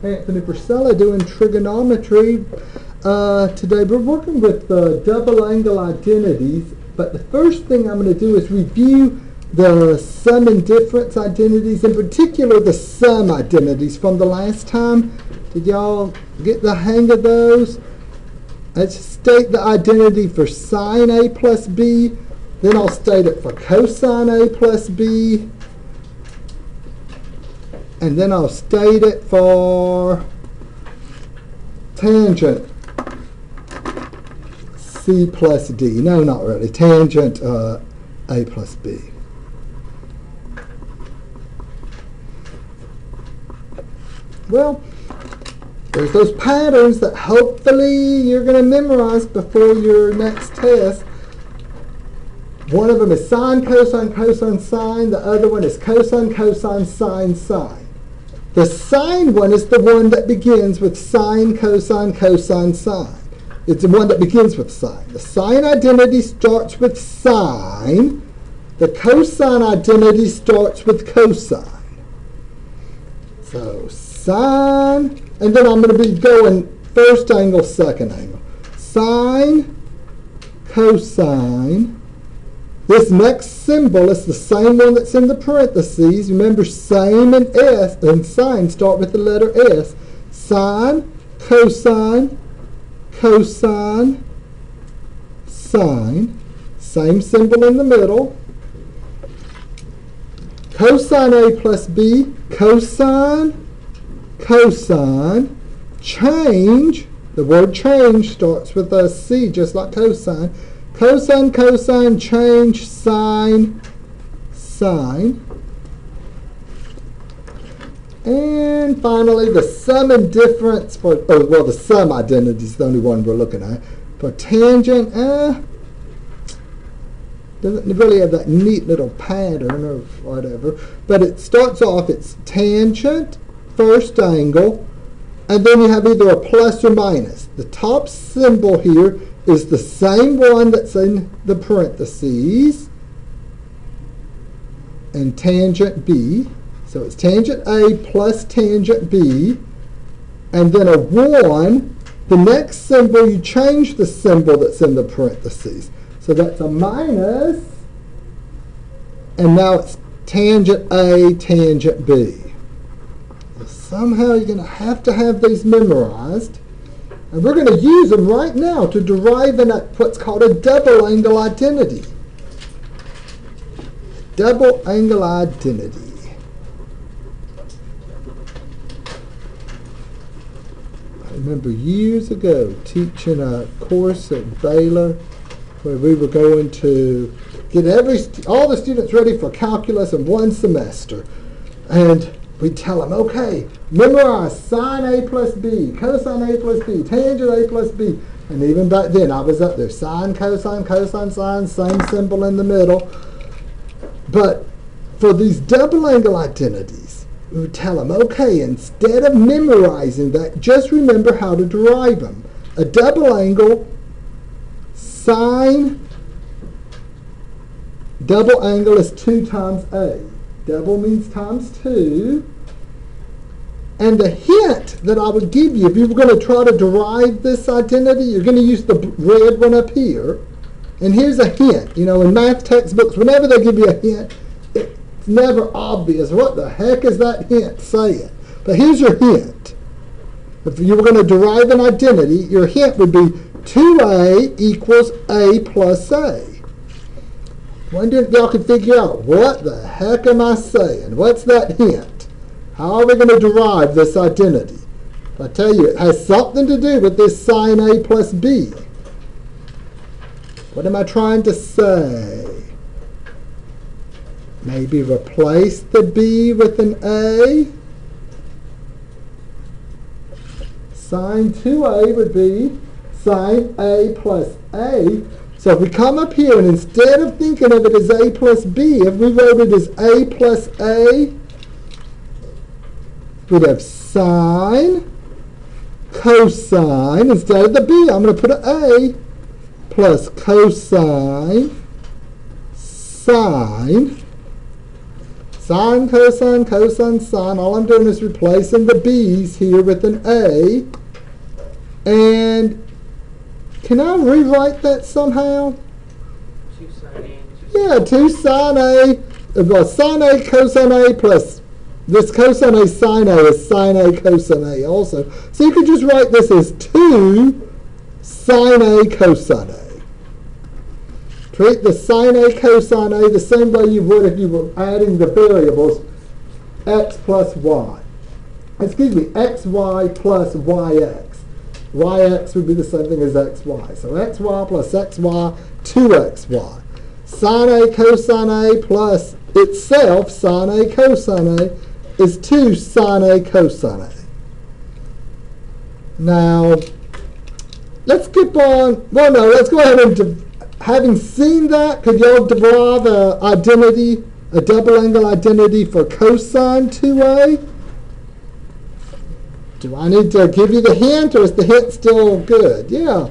Anthony Priscilla doing trigonometry. Today we're working with double angle identities, but the first thing I'm going to do is review the sum and difference identities, in particular the sum identities from the last time. Did y'all get the hang of those? Let's state the identity for sine A plus B, then I'll state it for cosine A plus B, and then I'll state it for tangent C plus D. No, not really. Tangent A plus B. Well, there's those patterns that hopefully you're going to memorize before your next test. One of them is sine, cosine, cosine, sine. The other one is cosine, cosine, sine, sine. The sine one is the one that begins with sine, cosine, cosine, sine. It's the one that begins with sine. The sine identity starts with sine. The cosine identity starts with cosine. So sine, and then I'm going to be going first angle, second angle. Sine, cosine. This next symbol is the same one that's in the parentheses. Remember, same and S and sine start with the letter S. Sine, cosine, cosine, sine. Same symbol in the middle. Cosine A plus B, cosine, cosine. Change, the word change starts with a C just like cosine. Cosine, cosine, change, sine, sine. And finally, the sum and difference for, the sum identity is the only one we're looking at. For tangent, doesn't really have that neat little pattern or whatever, but it starts off, it's tangent, first angle, and then you have either a plus or minus. The top symbol here is the same one that's in the parentheses, and tangent B. So it's tangent A plus tangent B, and then a 1. The next symbol, you change the symbol that's in the parentheses. So that's a minus, and now it's tangent A, tangent B. So somehow you're going to have these memorized. And we're going to use them right now to derive what's called a double angle identity. Double angle identity. I remember years ago teaching a course at Baylor where we were going to get all the students ready for calculus in one semester. And we'd tell them, okay, memorize sine A plus B, cosine A plus B, tangent A plus B. And even back then, I was up there, sine, cosine, cosine, sine, same symbol in the middle. But for these double angle identities, we would tell them, okay, instead of memorizing that, just remember how to derive them. A double angle, sine, double angle is 2 times A. Double means times 2. And the hint that I would give you, if you were going to try to derive this identity, you're going to use the red one up here. And here's a hint. You know, in math textbooks, whenever they give you a hint, it's never obvious. What the heck is that hint saying? But here's your hint. If you were going to derive an identity, your hint would be 2A equals A plus A. Wonder if y'all can figure out, what the heck am I saying? What's that hint? How are we going to derive this identity? I tell you, it has something to do with this sine A plus B. What am I trying to say? Maybe replace the B with an A. Sine 2A would be sine A plus A. So if we come up here and instead of thinking of it as A plus B, if we wrote it as A plus A, we'd have sine, cosine, instead of the B, I'm going to put an A, plus cosine, sine, Sine, cosine, cosine, sine. All I'm doing is replacing the b's here with an a. And can I rewrite that somehow? 2 sine A. Yeah, 2 sine A. Well, sine A cosine A plus this cosine A sine A is sine A cosine A also. So you could just write this as 2 sine A cosine A. Treat the sine A cosine A the same way you would if you were adding the variables x plus y. Excuse me, xy plus yx. Yx would be the same thing as xy. So xy plus xy, 2xy. Sine A cosine A plus itself, sine A cosine A, is 2 sine A cosine A. Now, let's keep on. Well, no, let's go ahead and, having seen that, could y'all derive an identity, a double angle identity for cosine 2A? Do I need to give you the hint, or is the hint still good? Yeah.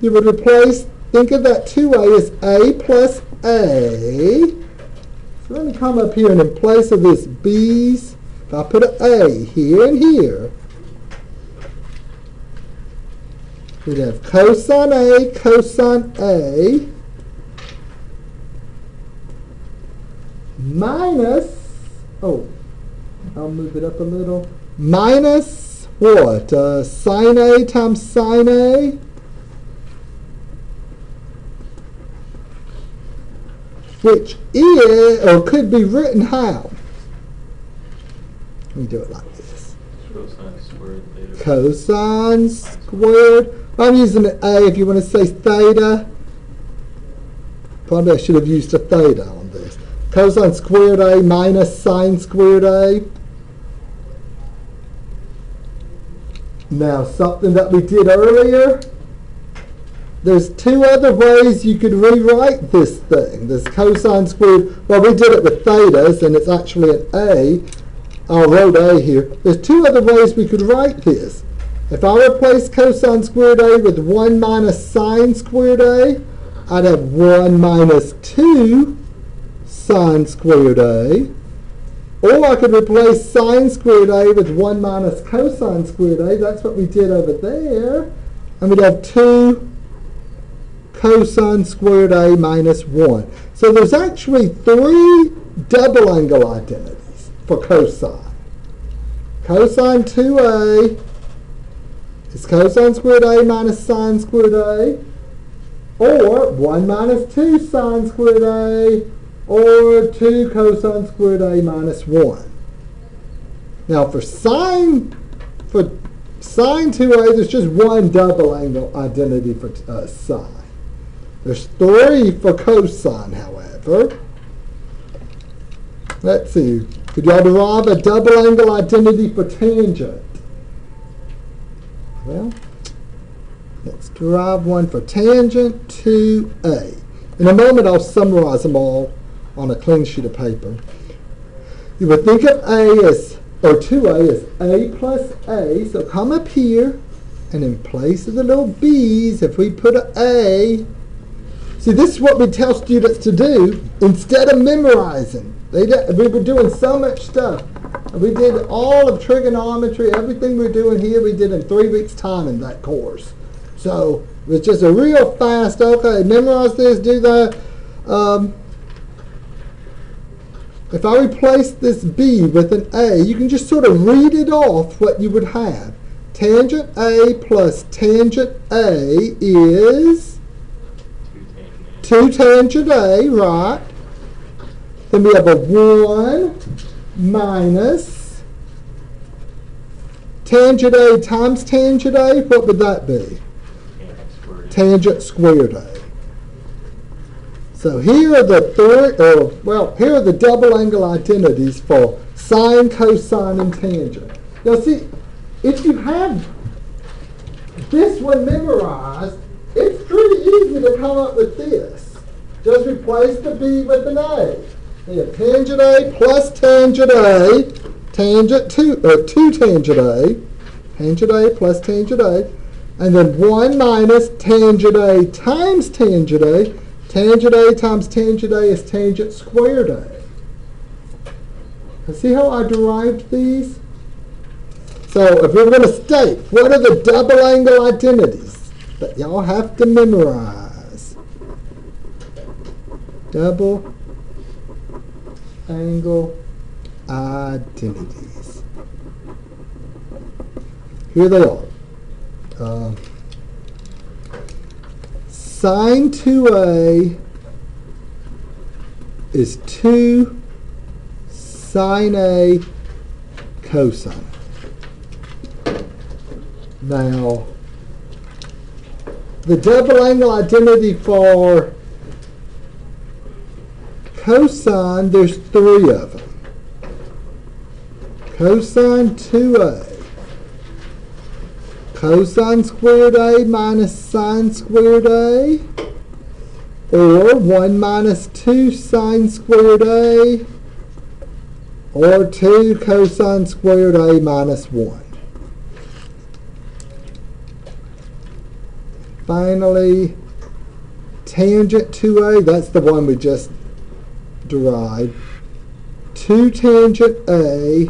You would replace, think of that 2A as A plus A. So let me come up here, and in place of this B's, if I put an A here and here, we'd have cosine A minus, oh, I'll move it up a little, minus what? Sine A times sine A? Which is, or could be written how? Let me do it like this. Cosine squared theta. Cosine squared. I'm using an A if you want to say theta. Probably I should have used a theta on this. Cosine squared A minus sine squared A. Now, something that we did earlier, there's 2 other ways you could rewrite this thing. This cosine squared, well, we did it with thetas, and it's actually an A. I wrote A here. There's 2 other ways we could write this. If I replace cosine squared A with 1 minus sine squared A, I'd have 1 minus 2 sine squared A. Or I could replace sine squared A with 1 minus cosine squared A. That's what we did over there. And we'd have 2 cosine squared A minus 1. So there's actually 3 double angle identities for cosine. Cosine 2A is cosine squared A minus sine squared A, or 1 minus 2 sine squared A, or 2 cosine squared A minus 1. Now for sine 2A, there's just 1 double angle identity for sine. There's 3 for cosine, however. Let's see. Could y'all derive a double angle identity for tangent? Well, let's derive one for tangent 2A. In a moment, I'll summarize them all on a clean sheet of paper. You would think of A as, or 2A as A plus A. So come up here, and in place of the little B's, if we put an A, see, this is what we tell students to do instead of memorizing. We were doing so much stuff. We did all of trigonometry, everything we're doing here, we did in 3 weeks' time in that course. So it was just a real fast, okay, memorize this, do that. If I replace this B with an A, you can just sort of read it off what you would have. Tangent A plus tangent A is 2 tangent A, right? Then we have a 1 minus tangent A times tangent A. What would that be? Tangent squared A. So here are the here are the double angle identities for sine, cosine, and tangent. Now see, if you have this one memorized, it's pretty easy to come up with this. Just replace the B with an A. We have tangent A plus tangent A, tangent 2 tangent A, tangent A plus tangent A, and then 1 minus tangent A times tangent A. Tangent A times tangent A is tangent squared A. See how I derived these? So if we're going to state, what are the double angle identities that y'all have to memorize? Double angle identities. Here they are. Sine 2a is 2 sine a cosine. Now, the double angle identity for cosine, there's 3 of them. Cosine 2a. Cosine squared a minus sine squared a. Or 1 minus 2 sine squared a. Or 2 cosine squared a minus 1. Finally, tangent 2a, that's the one we just derived. 2 tangent a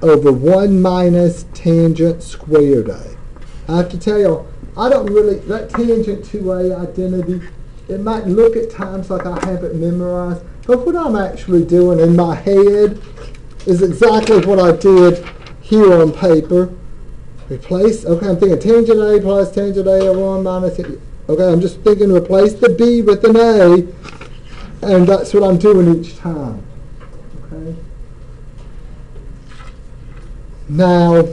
over 1 minus tangent squared a. I have to tell you, I don't really, that tangent 2a identity, it might look at times like I have it memorized, but what I'm actually doing in my head is exactly what I did here on paper. Replace, okay, I'm thinking tangent a plus tangent a over 1 minus, okay, I'm just thinking replace the b with an a, and that's what I'm doing each time, okay? Now,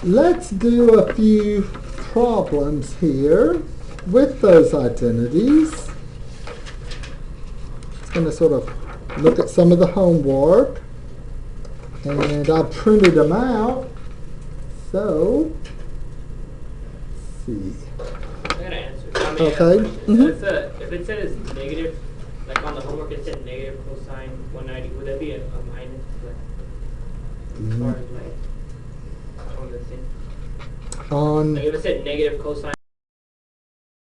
let's do a few problems here with those identities. Just going to sort of look at some of the homework, and I printed them out. So, let's see. I got an answer. I mean, Okay. If it said it's negative, like on the homework it said negative cosine 190, would that be a minus? Like, as far as like on the thing? On Like if it said negative cosine